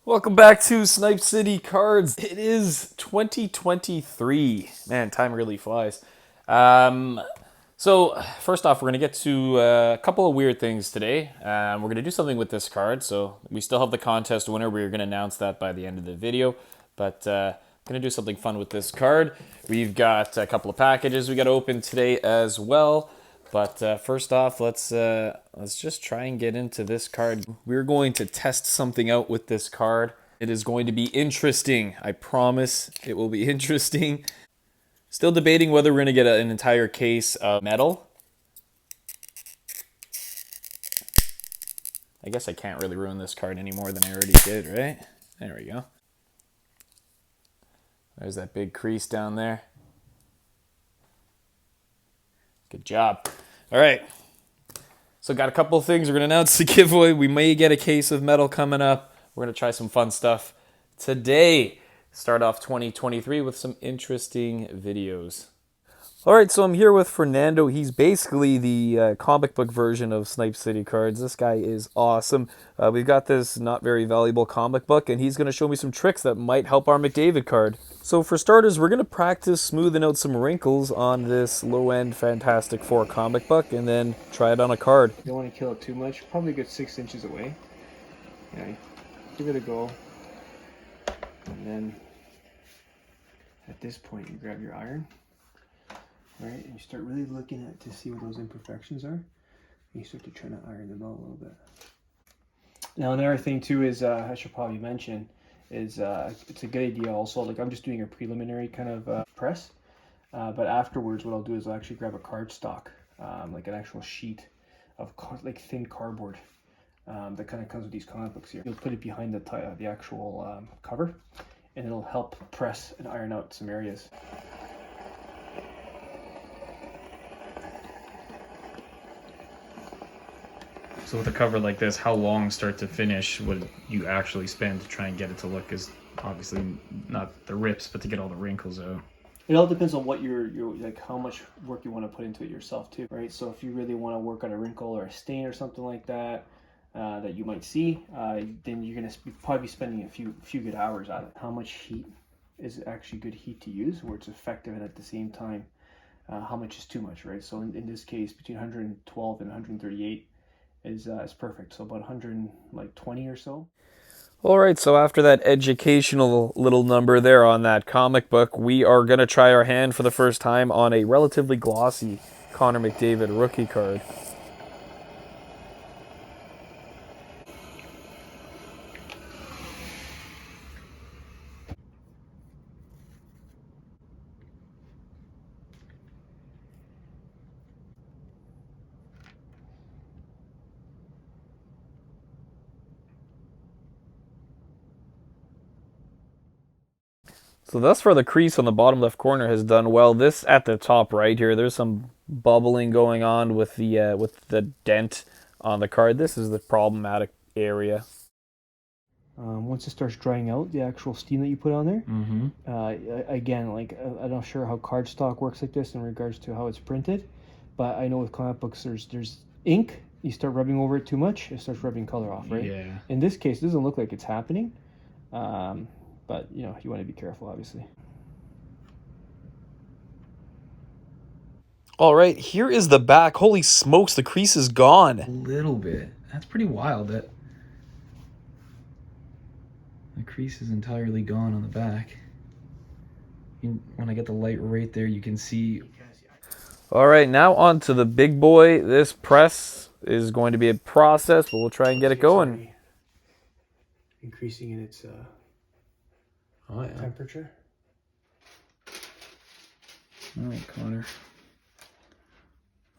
Welcome back to Snipe City Cards. It is 2023. Man, time really flies. So, first off, we're going to get to a couple of weird things today. We're going to do something with this card. So, we still have the contest winner. We're going to announce that by the end of the video. But going to do something fun with this card. We've got a couple of packages we got to open today as well. But first off, let's just try and get into this card. We're going to test something out with this card. It is going to be interesting. I promise it will be interesting. Still debating whether we're going to get an entire case of metal. I guess I can't really ruin this card any more than I already did, right? There we go. There's that big crease down there. Good job. All right. So got a couple of things. We're going to announce the giveaway. We may get a case of metal coming up. We're going to try some fun stuff today. Start off 2023 with some interesting videos. All right, so I'm here with Fernando. He's basically the comic book version of Snipe City Cards. This guy is awesome. We've got this not very valuable comic book, and he's going to show me some tricks that might help our McDavid card. So for starters, we're going to practice smoothing out some wrinkles on this low-end Fantastic Four comic book, and then try it on a card. You don't want to kill it too much. Probably a good 6 inches away. Yeah, give it a go. And then at this point, you grab your iron. Right, and you start really looking at to see what those imperfections are. And you start to try to iron them out a little bit. Now another thing too is I should probably mention is it's a good idea also. Like I'm just doing a preliminary kind of press, but afterwards what I'll do is I'll actually grab a cardstock, like an actual sheet of like thin cardboard that kind of comes with these comic books here. You'll put it behind the actual cover, and it'll help press and iron out some areas. So with a cover like this, how long start to finish would you actually spend to try and get it to look as, obviously not the rips, but to get all the wrinkles out? It all depends on what you're like, how much work you want to put into it yourself too, right? So if you really want to work on a wrinkle or a stain or something like that, that you might see, then you're gonna probably be spending a few good hours on it. How much heat is actually good heat to use, where it's effective, and at the same time, how much is too much, right? So in this case, between 112 and 138 is perfect. So about 120 or so. All right, so after that educational little number there on that comic book, we are going to try our hand for the first time on a relatively glossy Connor McDavid rookie card. So thus far, the crease on the bottom left corner has done well. This at the top right here, there's some bubbling going on with the dent on the card. This is the problematic area. Once it starts drying out, the actual steam that you put on there, again, like I'm not sure how cardstock works like this in regards to how it's printed, but I know with comic books, there's ink. You start rubbing over it too much, it starts rubbing color off, right? Yeah. In this case, it doesn't look like it's happening, but you know, you want to be careful, obviously. All right, here is the back. Holy smokes, the crease is gone. A little bit. That's pretty wild that the crease is entirely gone on the back. When I get the light right there, you can see. All right, now on to the big boy. This press is going to be a process, but we'll try and get it going. Increasing in its temperature. All right, Connor.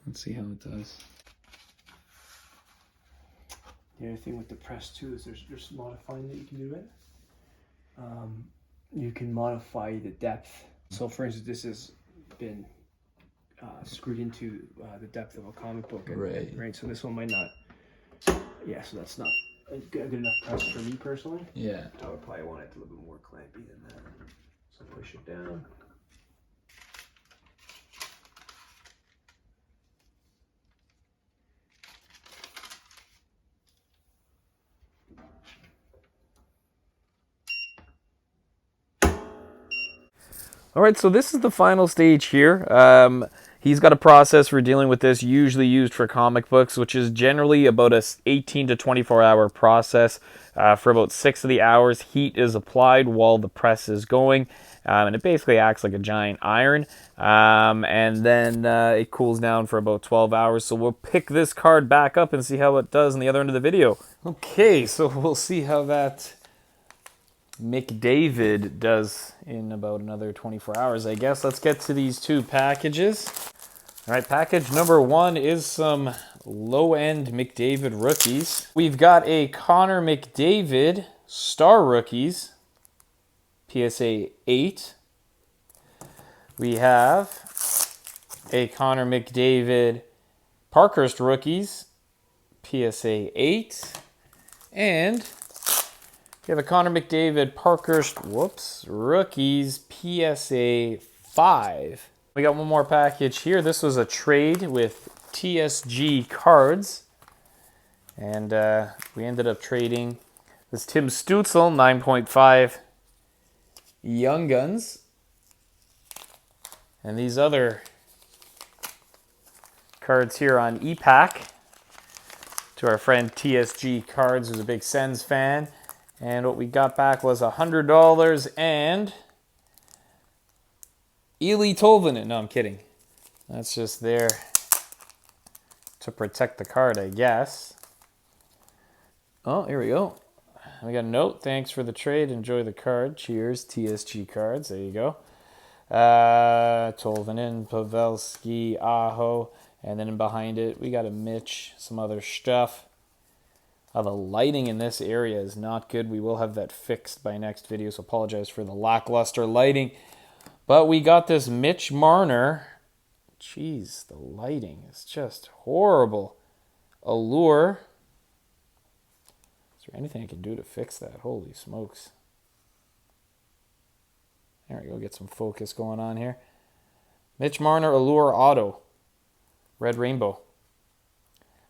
Let's see how it does. The other thing with the press too is there's modifying that you can do it. You can modify the depth. So for instance, this has been screwed into the depth of a comic book. Right. So this one might not. Yeah, so that's not a good enough press for me personally. Yeah. I would probably want it a little bit more clampy than that. So push it down. All right, so this is the final stage here. He's got a process for dealing with this, usually used for comic books, which is generally about a 18 to 24 hour process. For about 6 of the hours, heat is applied while the press is going, and it basically acts like a giant iron. And then it cools down for about 12 hours. So we'll pick this card back up and see how it does on the other end of the video. Okay, so we'll see how that McDavid does in about another 24 hours, I guess. Let's get to these two packages. All right, package number 1 is some low-end McDavid rookies. We've got a Connor McDavid Star Rookies, PSA 8. We have a Connor McDavid Parkhurst Rookies, PSA 8. And we have a Connor McDavid Parkhurst, Rookies, PSA 5. We got one more package here. This was a trade with TSG Cards. And we ended up trading this Tim Stützle 9.5 Young Guns. And these other cards here on e-Pack to our friend TSG Cards, who's a big Sens fan. And what we got back was $100 and Eeli Tolvanen. No, I'm kidding. That's just there to protect the card, I guess. Oh, here we go. We got a note. Thanks for the trade. Enjoy the card. Cheers, TSG Cards. There you go. Tolvanen, Pavelski, Aho. And then behind it, we got a Mitch, some other stuff. The lighting in this area is not good. We will have that fixed by next video, so apologize for the lackluster lighting. But we got this Mitch Marner. Jeez, the lighting is just horrible. Allure. Is there anything I can do to fix that? Holy smokes. There we go, get some focus going on here. Mitch Marner Allure Auto. Red Rainbow.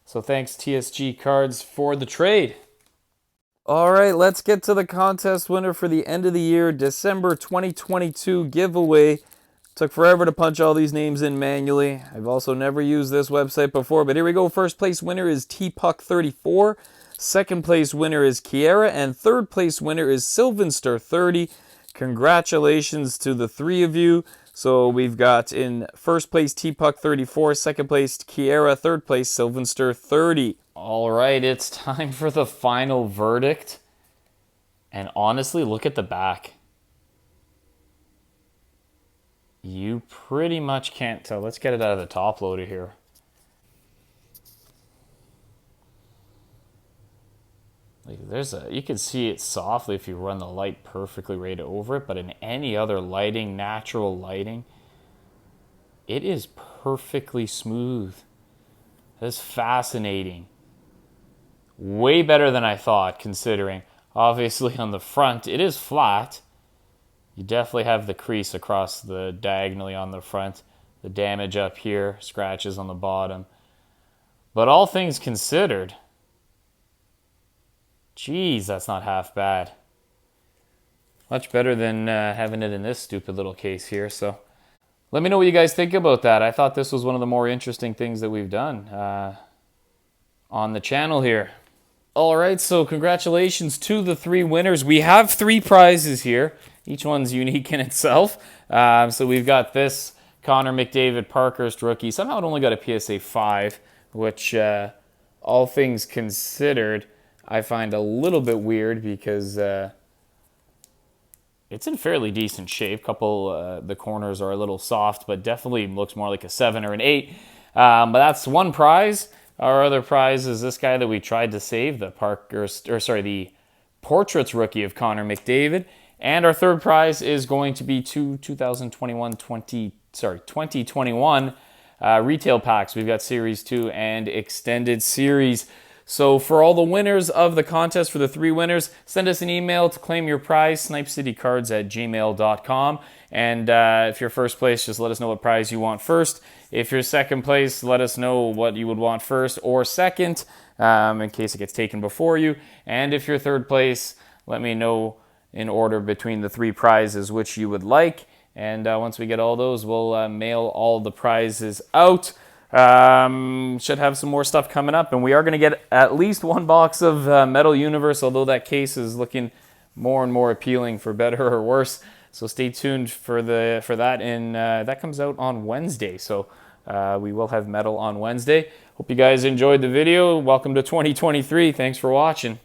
So thanks TSG Cards for the trade. All right, let's get to the contest winner for the end of the year, December 2022 giveaway. Took forever to punch all these names in manually. I've also never used this website before, but here we go. First place winner is TPuck34. Second place winner is Kiera, and third place winner is Sylvenster30. Congratulations to the three of you. So we've got in first place TPuck34, second place Kiera, third place Sylvenster30. All right, it's time for the final verdict. And honestly, look at the back. You pretty much can't tell. Let's get it out of the top loader here. Like you can see it softly if you run the light perfectly right over it, but in any other lighting, natural lighting, it is perfectly smooth. That's fascinating. Way better than I thought, considering obviously on the front it is flat. You definitely have the crease across the diagonally on the front, the damage up here, scratches on the bottom. But all things considered, geez, that's not half bad. Much better than having it in this stupid little case here. So let me know what you guys think about that. I thought this was one of the more interesting things that we've done on the channel here. All right, so congratulations to the three winners. We have three prizes here. Each one's unique in itself. So we've got this Connor McDavid Parkhurst rookie. Somehow it only got a PSA 5, which all things considered, I find a little bit weird because it's in fairly decent shape. Couple the corners are a little soft, but definitely looks more like a 7 or an 8. But that's one prize. Our other prize is this guy that we tried to save, the the Portraits rookie of Connor McDavid. And our third prize is going to be two 2021 retail packs. We've got Series 2 and Extended Series. So for all the winners of the contest, for the three winners, send us an email to claim your prize, snipecitycards@gmail.com. And if you're first place, just let us know what prize you want first. If you're second place, let us know what you would want first or second, in case it gets taken before you. And if you're third place, let me know in order between the three prizes which you would like. And once we get all those, we'll mail all the prizes out. Should have some more stuff coming up, and we are going to get at least one box of Metal Universe, although that case is looking more and more appealing, for better or worse. So stay tuned for that, and that comes out on Wednesday. So we will have Metal on Wednesday. Hope you guys enjoyed the video. Welcome to 2023. Thanks for watching.